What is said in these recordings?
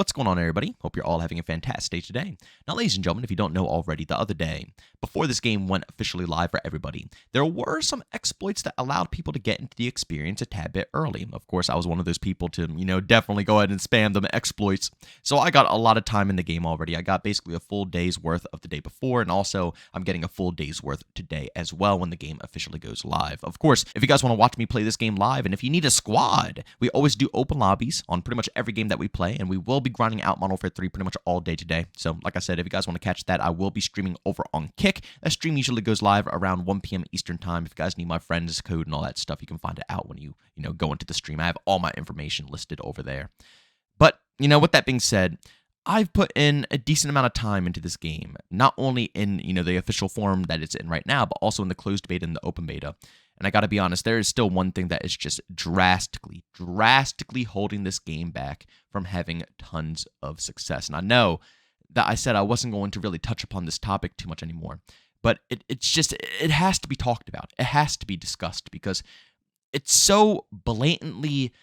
What's going on, everybody? Hope you're all having a fantastic day today. Now, ladies and gentlemen, if you don't know already, the other day, before this game went officially live for everybody, there were some exploits that allowed people to get into the experience a tad bit early. Of course, I was one of those people to, definitely go ahead and spam them exploits. So I got a lot of time in the game already. I got basically a full day's worth of the day before, and also I'm getting a full day's worth today as well when the game officially goes live. Of course, if you guys want to watch me play this game live, and if you need a squad, we always do open lobbies on pretty much every game that we play, and we will be grinding out Modern Warfare 3 pretty much all day today. So, like I said, if you guys want to catch that, I will be streaming over on Kick. That stream usually goes live around 1 p.m. Eastern Time. If you guys need my friend's code and all that stuff, you can find it out when you go into the stream. I have all my information listed over there. But, with that being said, I've put in a decent amount of time into this game, not only in, the official form that it's in right now, but also in the closed beta and the open beta. And I got to be honest, there is still one thing that is just drastically holding this game back from having tons of success. And I know that I said I wasn't going to really touch upon this topic too much anymore, but it has to be talked about. It has to be discussed because it's so blatantly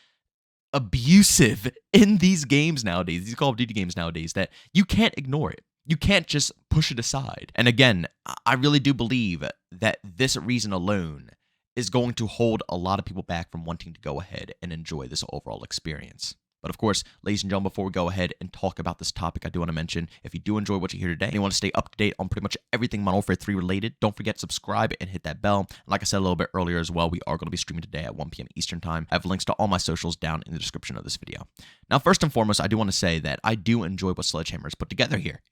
abusive in these games nowadays, these Call of Duty games nowadays, that you can't ignore it. You can't just push it aside. And again, I really do believe that this reason alone is going to hold a lot of people back from wanting to go ahead and enjoy this overall experience. But of course, ladies and gentlemen, before we go ahead and talk about this topic, I do want to mention, if you do enjoy what you hear today and you want to stay up to date on pretty much everything Modern Warfare 3 related, don't forget to subscribe and hit that bell. And like I said a little bit earlier as well, we are going to be streaming today at 1 p.m. Eastern Time. I have links to all my socials down in the description of this video. Now, first and foremost, I do want to say that I do enjoy what Sledgehammer has put together here,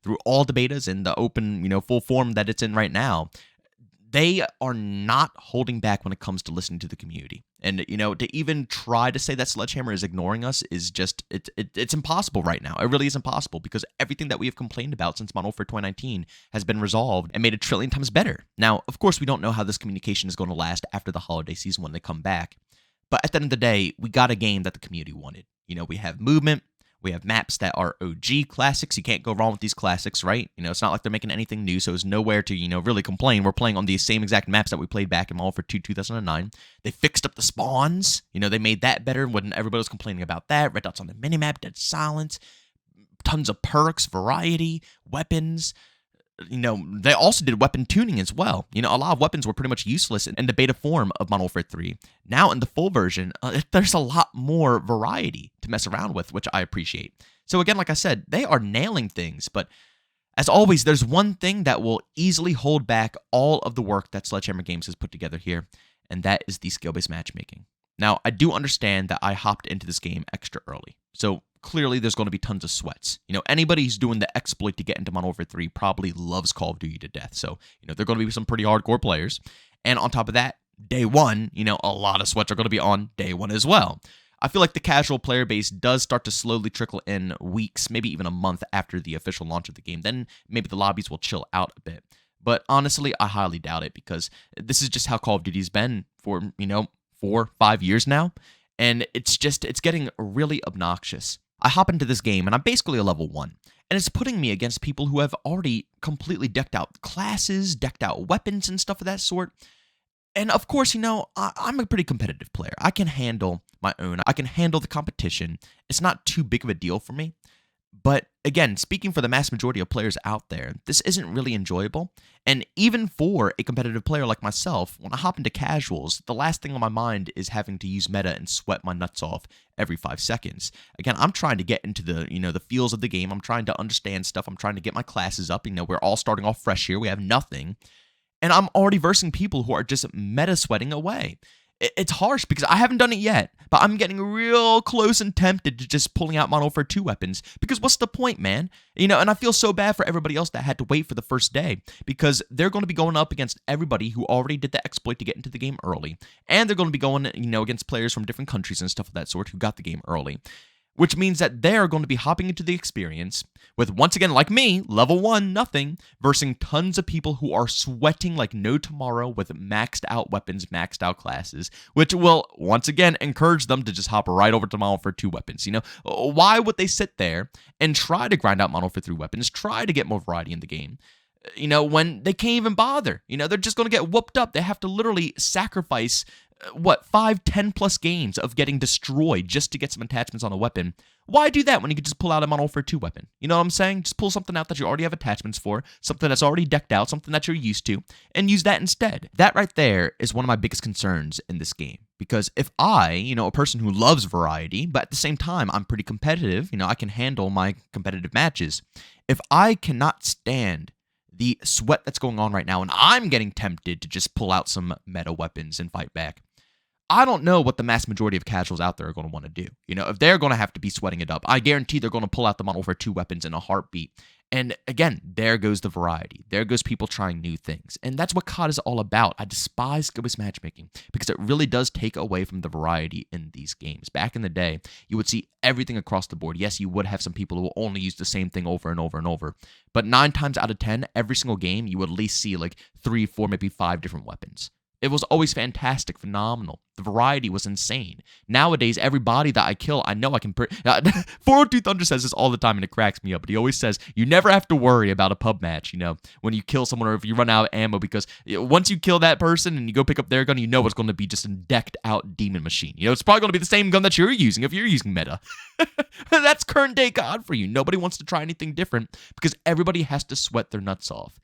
through all the betas and the open, full form that it's in right now. They are not holding back when it comes to listening to the community. And, to even try to say that Sledgehammer is ignoring us is just, it's impossible right now. It really is impossible because everything that we have complained about since Modern Warfare 2019 has been resolved and made a trillion times better. Now, of course, we don't know how this communication is going to last after the holiday season when they come back. But at the end of the day, we got a game that the community wanted. We have movement. We have maps that are OG classics. You can't go wrong with these classics, right? It's not like they're making anything new, so there's nowhere to, really complain. We're playing on the same exact maps that we played back in Modern Warfare 2 2009. They fixed up the spawns. They made that better when everybody was complaining about that. Red dots on the minimap, dead silence, tons of perks, variety, weapons. They also did weapon tuning as well. A lot of weapons were pretty much useless in the beta form of Modern Warfare 3. Now, in the full version, there's a lot more variety to mess around with, which I appreciate. So again, like I said, they are nailing things, but as always, there's one thing that will easily hold back all of the work that Sledgehammer Games has put together here, and that is the skill-based matchmaking. Now, I do understand that I hopped into this game extra early, so clearly there's going to be tons of sweats. Anybody who's doing the exploit to get into Modern Warfare 3 probably loves Call of Duty to death. So, there are going to be some pretty hardcore players. And on top of that, day one, a lot of sweats are going to be on day one as well. I feel like the casual player base does start to slowly trickle in weeks, maybe even a month after the official launch of the game. Then maybe the lobbies will chill out a bit. But honestly, I highly doubt it because this is just how Call of Duty's been for, 4-5 years now. And it's getting really obnoxious. I hop into this game, and I'm basically a level 1. And it's putting me against people who have already completely decked out classes, decked out weapons and stuff of that sort. And of course, I'm a pretty competitive player. I can handle my own. I can handle the competition. It's not too big of a deal for me. But again, speaking for the mass majority of players out there, this isn't really enjoyable. And even for a competitive player like myself, when I hop into casuals, the last thing on my mind is having to use meta and sweat my nuts off every 5 seconds. Again, I'm trying to get into the, the feels of the game. I'm trying to understand stuff. I'm trying to get my classes up. We're all starting off fresh here. We have nothing. And I'm already versing people who are just meta sweating away. It's harsh because I haven't done it yet, but I'm getting real close and tempted to just pulling out Modern Warfare 2 weapons because what's the point, man? And I feel so bad for everybody else that had to wait for the first day because they're going to be going up against everybody who already did the exploit to get into the game early, and they're going to be going, against players from different countries and stuff of that sort who got the game early. Which means that they're going to be hopping into the experience with, once again, like me, level 1, nothing, versing tons of people who are sweating like no tomorrow with maxed out weapons, maxed out classes, which will, once again, encourage them to just hop right over to Modern Warfare 2 weapons. Why would they sit there and try to grind out Modern Warfare 3 weapons, try to get more variety in the game? when they can't even bother. They're just going to get whooped up. They have to literally sacrifice what, 5, 10 plus games of getting destroyed just to get some attachments on a weapon. Why do that when you could just pull out a Modern Warfare 2 weapon? You know what I'm saying? Just pull something out that you already have attachments for, something that's already decked out, something that you're used to, and use that instead. That right there is one of my biggest concerns in this game. Because if I, a person who loves variety, but at the same time, I'm pretty competitive, I can handle my competitive matches. If I cannot stand the sweat that's going on right now, and I'm getting tempted to just pull out some meta weapons and fight back, I don't know what the mass majority of casuals out there are going to want to do. If they're going to have to be sweating it up, I guarantee they're going to pull out the Modern Warfare 2 weapons in a heartbeat. And again, there goes the variety. There goes people trying new things. And that's what COD is all about. I despise skill-based matchmaking because it really does take away from the variety in these games. Back in the day, you would see everything across the board. Yes, you would have some people who will only use the same thing over and over and over. But 9 times out of 10, every single game, you would at least see like 3, 4, maybe 5 different weapons. It was always fantastic, phenomenal. The variety was insane. Nowadays, every body that I kill, I know I can... 402 Thunder says this all the time, and it cracks me up, but he always says, you never have to worry about a pub match, when you kill someone or if you run out of ammo, because once you kill that person and you go pick up their gun, you know it's going to be just a decked-out demon machine. It's probably going to be the same gun that you're using if you're using meta. That's current-day COD for you. Nobody wants to try anything different because everybody has to sweat their nuts off.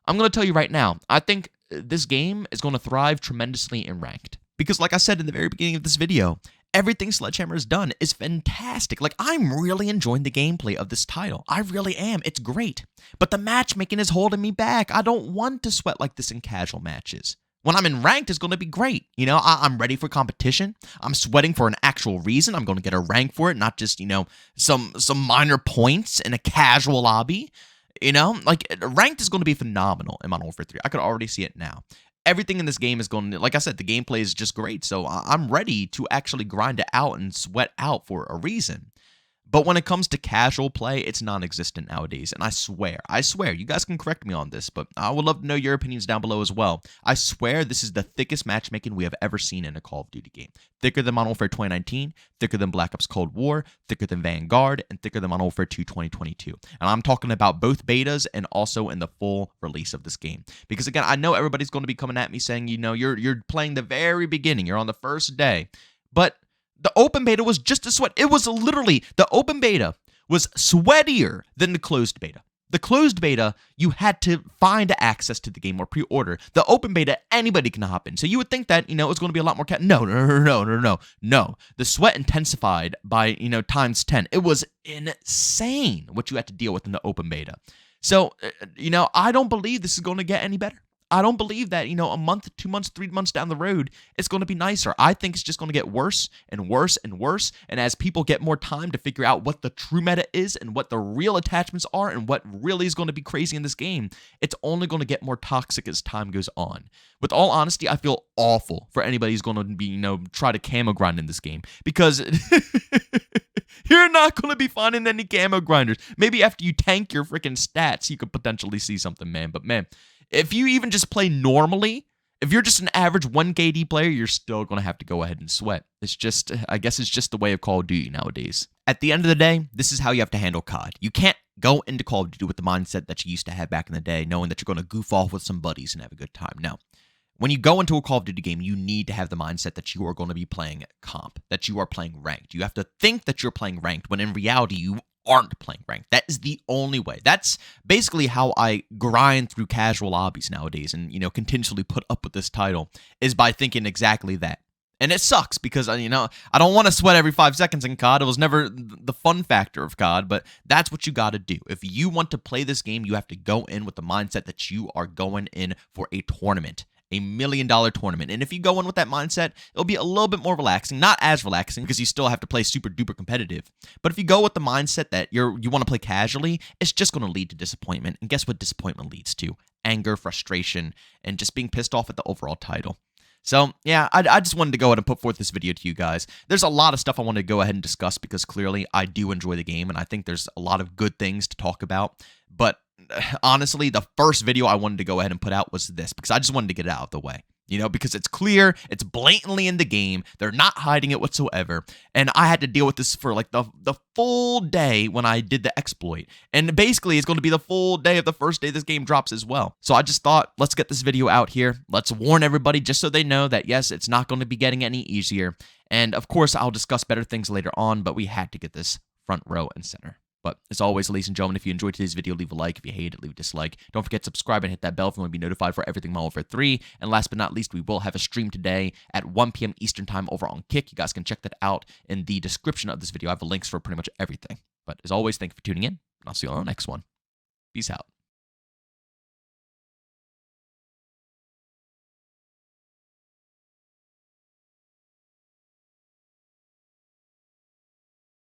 I'm going to tell you right now, I think this game is going to thrive tremendously in ranked. Because like I said in the very beginning of this video, everything Sledgehammer has done is fantastic. Like, I'm really enjoying the gameplay of this title. I really am. It's great. But the matchmaking is holding me back. I don't want to sweat like this in casual matches. When I'm in ranked, it's going to be great. I'm ready for competition. I'm sweating for an actual reason. I'm going to get a rank for it, not just, some minor points in a casual lobby. Ranked is going to be phenomenal in Modern Warfare 3. I could already see it now. Everything in this game is going to, like I said, the gameplay is just great. So I'm ready to actually grind it out and sweat out for a reason. But when it comes to casual play, it's non-existent nowadays. And I swear, you guys can correct me on this, but I would love to know your opinions down below as well. I swear this is the thickest matchmaking we have ever seen in a Call of Duty game. Thicker than Modern Warfare 2019, thicker than Black Ops Cold War, thicker than Vanguard, and thicker than Modern Warfare 2 2022. And I'm talking about both betas and also in the full release of this game. Because again, I know everybody's going to be coming at me saying, you're playing the very beginning, you're on the first day. But the open beta was just as sweat. It was literally, the open beta was sweatier than the closed beta. The closed beta, you had to find access to the game or pre-order. The open beta, anybody can hop in. So you would think that, it was going to be a lot more... No. The sweat intensified by, times 10. It was insane what you had to deal with in the open beta. So, I don't believe this is going to get any better. I don't believe that, a month, 2 months, 3 months down the road, it's going to be nicer. I think it's just going to get worse and worse and worse. And as people get more time to figure out what the true meta is and what the real attachments are and what really is going to be crazy in this game, it's only going to get more toxic as time goes on. With all honesty, I feel awful for anybody who's going to be, try to camo grind in this game. Because... you're not going to be finding any camo grinders. Maybe after you tank your freaking stats, you could potentially see something, man. But man... if you even just play normally, if you're just an average 1 KD player, you're still going to have to go ahead and sweat. I guess it's just the way of Call of Duty nowadays. At the end of the day, this is how you have to handle COD. You can't go into Call of Duty with the mindset that you used to have back in the day, knowing that you're going to goof off with some buddies and have a good time. No. When you go into a Call of Duty game, you need to have the mindset that you are going to be playing comp, that you are playing ranked. You have to think that you're playing ranked, when in reality, you aren't playing ranked. That is the only way. That's basically how I grind through casual lobbies nowadays and, continually put up with this title, is by thinking exactly that. And it sucks because, I don't want to sweat every 5 seconds in COD. It was never the fun factor of COD, but that's what you got to do. If you want to play this game, you have to go in with the mindset that you are going in for a tournament. $1 million tournament. And if you go in with that mindset, it'll be a little bit more relaxing. Not as relaxing because you still have to play super duper competitive. But if you go with the mindset that you want to play casually, it's just going to lead to disappointment. And guess what disappointment leads to? Anger, frustration, and just being pissed off at the overall title. So, yeah, I just wanted to go ahead and put forth this video to you guys. There's a lot of stuff I want to go ahead and discuss because clearly I do enjoy the game and I think there's a lot of good things to talk about. But honestly, the first video I wanted to go ahead and put out was this because I just wanted to get it out of the way. because it's clear, it's blatantly in the game. They're not hiding it whatsoever. And I had to deal with this for like the full day when I did the exploit. And basically, it's going to be the full day of the first day this game drops as well. So I just thought, let's get this video out here. Let's warn everybody just so they know that, yes, it's not going to be getting any easier. And of course, I'll discuss better things later on, but we had to get this front row and center. But as always, ladies and gentlemen, if you enjoyed today's video, leave a like. If you hate it, leave a dislike. Don't forget to subscribe and hit that bell if you want to be notified for everything Modern Warfare 3. And last but not least, we will have a stream today at 1 p.m. Eastern Time over on Kick. You guys can check that out in the description of this video. I have the links for pretty much everything. But as always, thank you for tuning in, and I'll see you on the next one. Peace out.